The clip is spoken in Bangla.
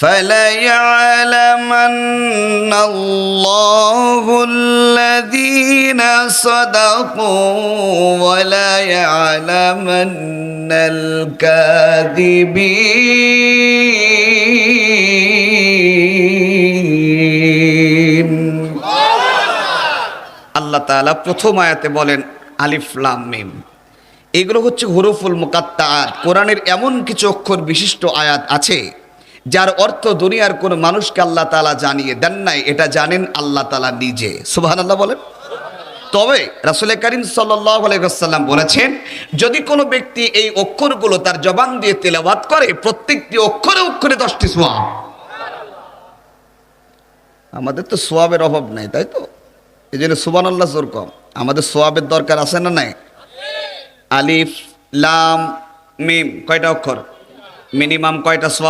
فَلَيَعْلَمَنَّ اللَّهُ الَّذِينَ صَدَقُوا وَلَيَعْلَمَنَّ الْكَاذِبِينَ। আল্লাহ তাআলা প্রথম আয়াতে বলেন আলিফ লাম মিম, এগুলো হচ্ছে হুরুফুল মুকাত্তাআত। কোরআনের এমন কিছু অক্ষর বিশিষ্ট আয়াত আছে যার অর্থ দুনিয়ার কোন মানুষকে আল্লাহ তাআলা জানিয়ে দেন নাই, এটা জানেন আল্লাহ তাআলা নিজে। সুবহানাল্লাহ বলেন। তবে রাসূল করিম সাল্লাল্লাহু আলাইহি ওয়াসাল্লাম বলেছেন, যদি কোনো ব্যক্তি এই অক্ষরগুলো তার জবান দিয়ে তেলাওয়াত করে, প্রত্যেকটি অক্ষরে অক্ষরে 10টি সওয়াব। আমাদের তো সওয়াবের অভাব নাই, তাই তো? এই জন্য সুবহানাল্লাহ জোর কম। আমাদের সওয়াবের দরকার আছে না নাই? আলিফ লাম মিম কয়টা অক্ষর? মিনিমাম কয়টা সওয়াব?